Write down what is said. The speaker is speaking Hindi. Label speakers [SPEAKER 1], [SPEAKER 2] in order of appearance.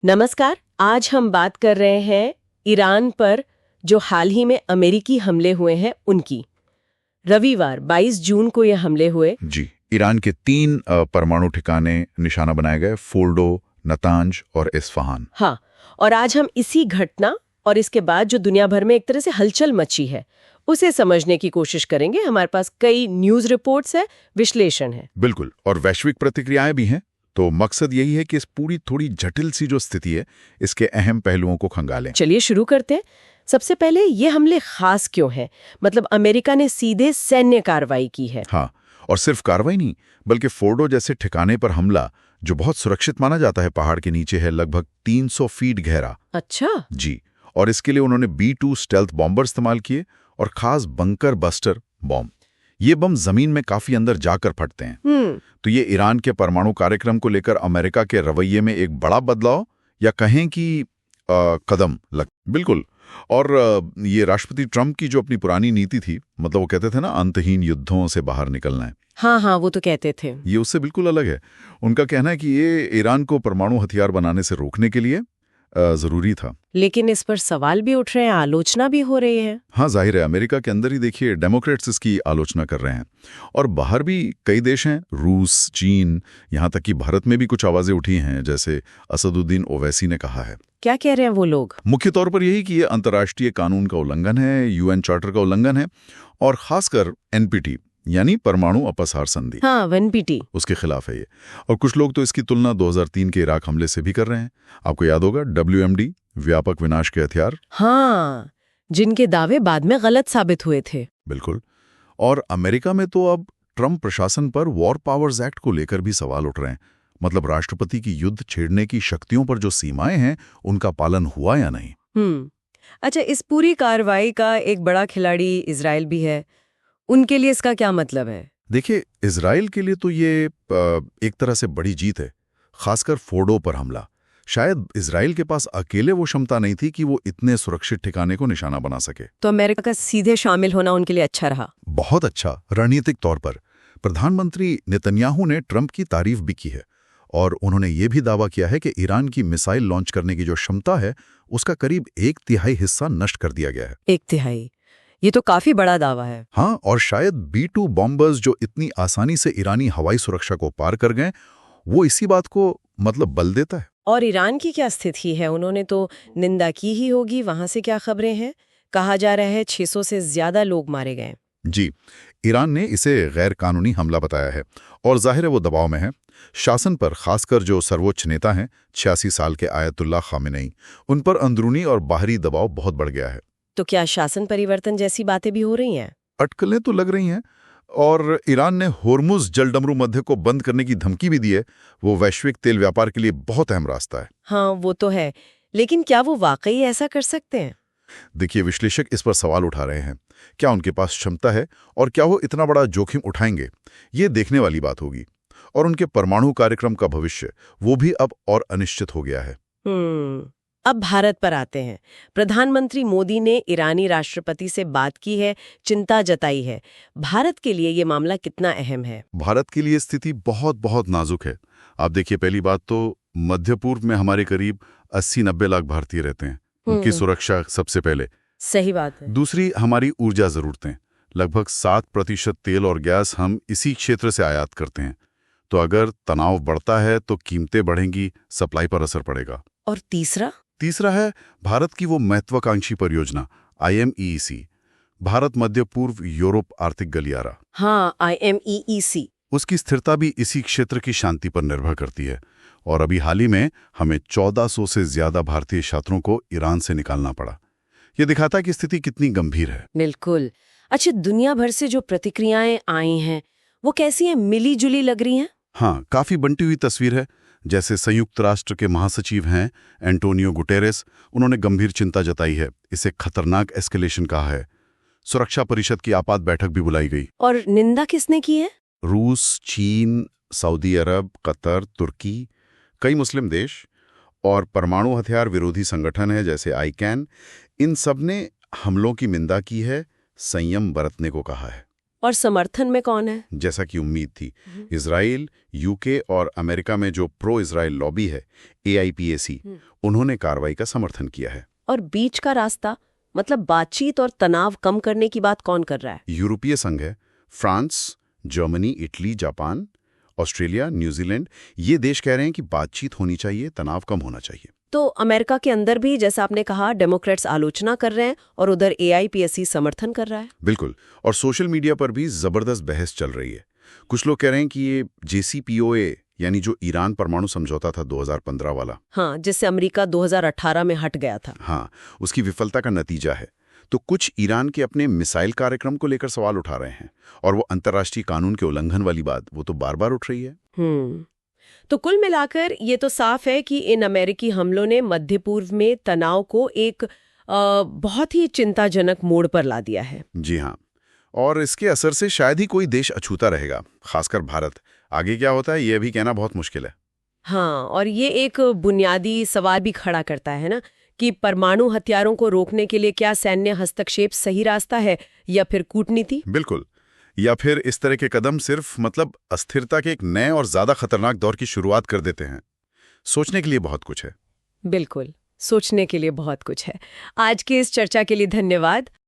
[SPEAKER 1] नमस्कार। आज हम बात कर रहे हैं ईरान पर जो हाल ही में अमेरिकी हमले हुए हैं उनकी। रविवार 22 जून को ये हमले हुए।
[SPEAKER 2] जी, ईरान के 3 परमाणु ठिकाने निशाना बनाए गए, फोर्डो, नतांज और इस्फहान।
[SPEAKER 1] हाँ, और आज हम इसी घटना और इसके बाद जो दुनिया भर में एक तरह से हलचल मची है उसे समझने की कोशिश करेंगे। हमारे पास कई न्यूज़ रिपोर्ट्स है, विश्लेषण है।
[SPEAKER 2] बिल्कुल, और वैश्विक प्रतिक्रियाएं भी हैं। तो मकसद यही है कि इस पूरी थोड़ी जटिल सी जो स्थिति है, इसके अहम पहलुओं को खंगालें।
[SPEAKER 1] चलिए शुरू करते हैं। सबसे पहले ये हमले खास क्यों हैं? मतलब अमेरिका ने सीधे सैन्य कार्रवाई की है।
[SPEAKER 2] हाँ, और सिर्फ कार्रवाई नहीं, बल्कि फोर्डो जैसे ठिकाने पर हमला, जो बहुत सुरक्षित माना जाता है, पहाड़ के नीचे है, लगभग 300 फीट गहरा।
[SPEAKER 1] अच्छा
[SPEAKER 2] जी, और इसके लिए उन्होंने B-2 स्टेल्थ बॉम्बर इस्तेमाल किए और खास बंकर बस्टर बॉम्ब। ये बम जमीन में काफी अंदर जाकर फटते हैं। तो ये ईरान के परमाणु कार्यक्रम को लेकर अमेरिका के रवैये में एक बड़ा बदलाव या कहें कि कदम लग। बिल्कुल, और ये राष्ट्रपति ट्रंप की जो अपनी पुरानी नीति थी, मतलब वो कहते थे ना, अंतहीन युद्धों से बाहर निकलना है।
[SPEAKER 1] हाँ, वो तो कहते थे।
[SPEAKER 2] ये उससे बिल्कुल अलग है। उनका कहना है कि ये ईरान को परमाणु हथियार बनाने से रोकने के लिए जरूरी था।
[SPEAKER 1] लेकिन इस पर सवाल भी उठ रहे हैं, आलोचना भी हो रही है।
[SPEAKER 2] हाँ, जाहिर है, अमेरिका के अंदर ही देखिए, डेमोक्रेट्स इसकी आलोचना कर रहे हैं और बाहर भी कई देश हैं, रूस, चीन, यहाँ तक कि भारत में भी कुछ आवाजें उठी हैं, जैसे असदुद्दीन ओवैसी ने कहा है।
[SPEAKER 1] क्या कह रहे हैं वो लोग?
[SPEAKER 2] मुख्य तौर पर यही कि ये अंतर्राष्ट्रीय कानून का उल्लंघन है, UN चार्टर का उल्लंघन है और खासकर NPT यानी परमाणु अपसार संधि,
[SPEAKER 1] हाँ, NPT,
[SPEAKER 2] उसके खिलाफ है ये। और कुछ लोग तो इसकी तुलना 2003 के इराक हमले से भी कर रहे हैं। आपको याद होगा, WMD, व्यापक विनाश के हथियार।
[SPEAKER 1] हाँ, जिनके दावे बाद में गलत साबित हुए थे।
[SPEAKER 2] बिल्कुल, और अमेरिका में तो अब ट्रंप प्रशासन पर वॉर पावर्स एक्ट को लेकर भी सवाल उठ रहे हैं। मतलब राष्ट्रपति की युद्ध छेड़ने की शक्तियों पर जो सीमाएं हैं, उनका पालन हुआ या नहीं।
[SPEAKER 1] अच्छा, इस पूरी कार्रवाई का एक बड़ा खिलाड़ी इजराइल भी है। उनके लिए इसका क्या मतलब है?
[SPEAKER 2] देखिए, इजराइल के लिए तो ये एक तरह से बड़ी जीत है, खासकर फोर्डो पर हमला। शायद इजराइल के पास अकेले वो क्षमता नहीं थी कि वो इतने सुरक्षित ठिकाने को निशाना बना सके।
[SPEAKER 1] तो अमेरिका का सीधे शामिल होना उनके लिए अच्छा रहा।
[SPEAKER 2] बहुत अच्छा, रणनीतिक तौर पर। प्रधानमंत्री नेतन्याहू ने ट्रंप की तारीफ भी की है और उन्होंने ये भी दावा किया है कि ईरान की मिसाइल लॉन्च करने की जो क्षमता है, उसका करीब 1/3 हिस्सा नष्ट कर दिया गया है।
[SPEAKER 1] 1/3? ये तो काफी बड़ा दावा है।
[SPEAKER 2] हाँ, और शायद B-2 बॉम्बर्स जो इतनी आसानी से ईरानी हवाई सुरक्षा को पार कर गए, वो इसी बात को मतलब बल देता है।
[SPEAKER 1] और ईरान की क्या स्थिति है? उन्होंने तो निंदा की ही होगी। वहां से क्या खबरें हैं? कहा जा रहा है 600 से ज्यादा लोग मारे गए।
[SPEAKER 2] जी, ईरान ने इसे गैर कानूनी हमला बताया है और जाहिर है वो दबाव में है। शासन पर, खासकर जो सर्वोच्च नेता हैं, 86 साल के आयतुल्लाह खामेनेई, उन पर अंदरूनी और बाहरी दबाव बहुत बढ़ गया है।
[SPEAKER 1] तो क्या शासन परिवर्तन जैसी बातें भी हो रही हैं?
[SPEAKER 2] अटकलें तो लग रही हैं, और ईरान ने होर्मुज जलडमरू मध्य को बंद करने की धमकी भी दी है। वो वैश्विक तेल व्यापार के लिए बहुत अहम रास्ता है।
[SPEAKER 1] हाँ, वो तो है, लेकिन क्या वो वाकई ऐसा कर सकते हैं?
[SPEAKER 2] देखिए, विश्लेषक इस पर सवाल उठा रहे हैं। क्या उनके पास क्षमता है और क्या वो इतना बड़ा जोखिम उठाएंगे? ये देखने वाली बात होगी। और उनके परमाणु कार्यक्रम का भविष्य, वो भी अब और अनिश्चित हो गया है।
[SPEAKER 1] अब भारत पर आते हैं। प्रधानमंत्री मोदी ने ईरानी राष्ट्रपति से बात की है, चिंता जताई है। भारत के लिए ये मामला कितना अहम है?
[SPEAKER 2] भारत के लिए स्थिति बहुत बहुत नाजुक है। आप देखिए, पहली बात तो मध्य पूर्व में हमारे करीब 80-90 लाख भारतीय रहते हैं। उनकी सुरक्षा सबसे पहले।
[SPEAKER 1] सही बात है।
[SPEAKER 2] दूसरी, हमारी ऊर्जा जरूरतें। लगभग 7% तेल और गैस हम इसी क्षेत्र से आयात करते हैं। तो अगर तनाव बढ़ता है तो कीमतें बढ़ेंगी, सप्लाई पर असर पड़ेगा।
[SPEAKER 1] और तीसरा
[SPEAKER 2] है भारत की वो महत्वाकांक्षी परियोजना IMEEC, भारत मध्य पूर्व यूरोप आर्थिक गलियारा।
[SPEAKER 1] हाँ, IMEEC।
[SPEAKER 2] उसकी स्थिरता भी इसी क्षेत्र की शांति पर निर्भर करती है। और अभी हाल ही में हमें 1400 से ज्यादा भारतीय छात्रों को ईरान से निकालना पड़ा। यह दिखाता है कि स्थिति कितनी गंभीर है।
[SPEAKER 1] बिल्कुल। अच्छा, दुनिया भर से जो प्रतिक्रियाएं आई हैं, वो कैसी हैं? मिली जुली लग रही हैं?
[SPEAKER 2] हाँ, काफी बंटी हुई तस्वीर है। जैसे संयुक्त राष्ट्र के महासचिव हैं एंटोनियो गुटेरेस, उन्होंने गंभीर चिंता जताई है, इसे खतरनाक एस्केलेशन कहा है। सुरक्षा परिषद की आपात बैठक भी बुलाई गई।
[SPEAKER 1] और निंदा किसने की है?
[SPEAKER 2] रूस, चीन, सऊदी अरब, कतर, तुर्की, कई मुस्लिम देश और परमाणु हथियार विरोधी संगठन है जैसे ICAN, इन सब ने हमलों की निंदा की है, संयम बरतने को कहा है।
[SPEAKER 1] और समर्थन में कौन है?
[SPEAKER 2] जैसा कि उम्मीद थी, इजराइल, यूके और अमेरिका में जो प्रो इजराइल लॉबी है, AIPAC, उन्होंने कार्रवाई का समर्थन किया है।
[SPEAKER 1] और बीच का रास्ता, मतलब बातचीत और तनाव कम करने की बात कौन कर रहा है?
[SPEAKER 2] यूरोपीय संघ है। France, Germany, Italy, Japan, Australia, New Zealand, ये देश कह रहे हैं कि बातचीत होनी चाहिए, तनाव कम होना चाहिए।
[SPEAKER 1] तो अमेरिका के अंदर भी, जैसा आपने कहा, डेमोक्रेट्स आलोचना कर रहे हैं और उधर AIPAC समर्थन कर रहा है।
[SPEAKER 2] बिल्कुल। और सोशल मीडिया पर भी जबरदस्त बहस चल रही है। कुछ लोग कह रहे हैं कि ये JCPOA, यानी जो ईरान परमाणु समझौता था 2015 वाला,
[SPEAKER 1] हाँ, जिससे अमेरिका 2018 में हट गया था,
[SPEAKER 2] हाँ, उसकी विफलता का नतीजा है। तो कुछ ईरान के अपने मिसाइल कार्यक्रम को लेकर सवाल उठा रहे हैं, और वो अंतर्राष्ट्रीय कानून के उल्लंघन वाली बात, वो तो बार बार उठ रही है।
[SPEAKER 1] तो कुल मिलाकर ये तो साफ है कि इन अमेरिकी हमलों ने मध्य पूर्व में तनाव को एक बहुत ही चिंताजनक मोड़ पर ला दिया है।
[SPEAKER 2] जी हाँ, और इसके असर से शायद ही कोई देश अछूता रहेगा, खासकर भारत। आगे क्या होता है, ये भी कहना बहुत मुश्किल है।
[SPEAKER 1] हाँ, और ये एक बुनियादी सवाल भी खड़ा करता है ना, कि परमाणु हथियारों को रोकने के लिए क्या सैन्य हस्तक्षेप सही रास्ता है या फिर कूटनीति?
[SPEAKER 2] बिल्कुल। या फिर इस तरह के कदम सिर्फ अस्थिरता के एक नए और ज्यादा खतरनाक दौर की शुरुआत कर देते हैं। सोचने के लिए बहुत कुछ है।
[SPEAKER 1] बिल्कुल, सोचने के लिए बहुत कुछ है। आज की इस चर्चा के लिए धन्यवाद।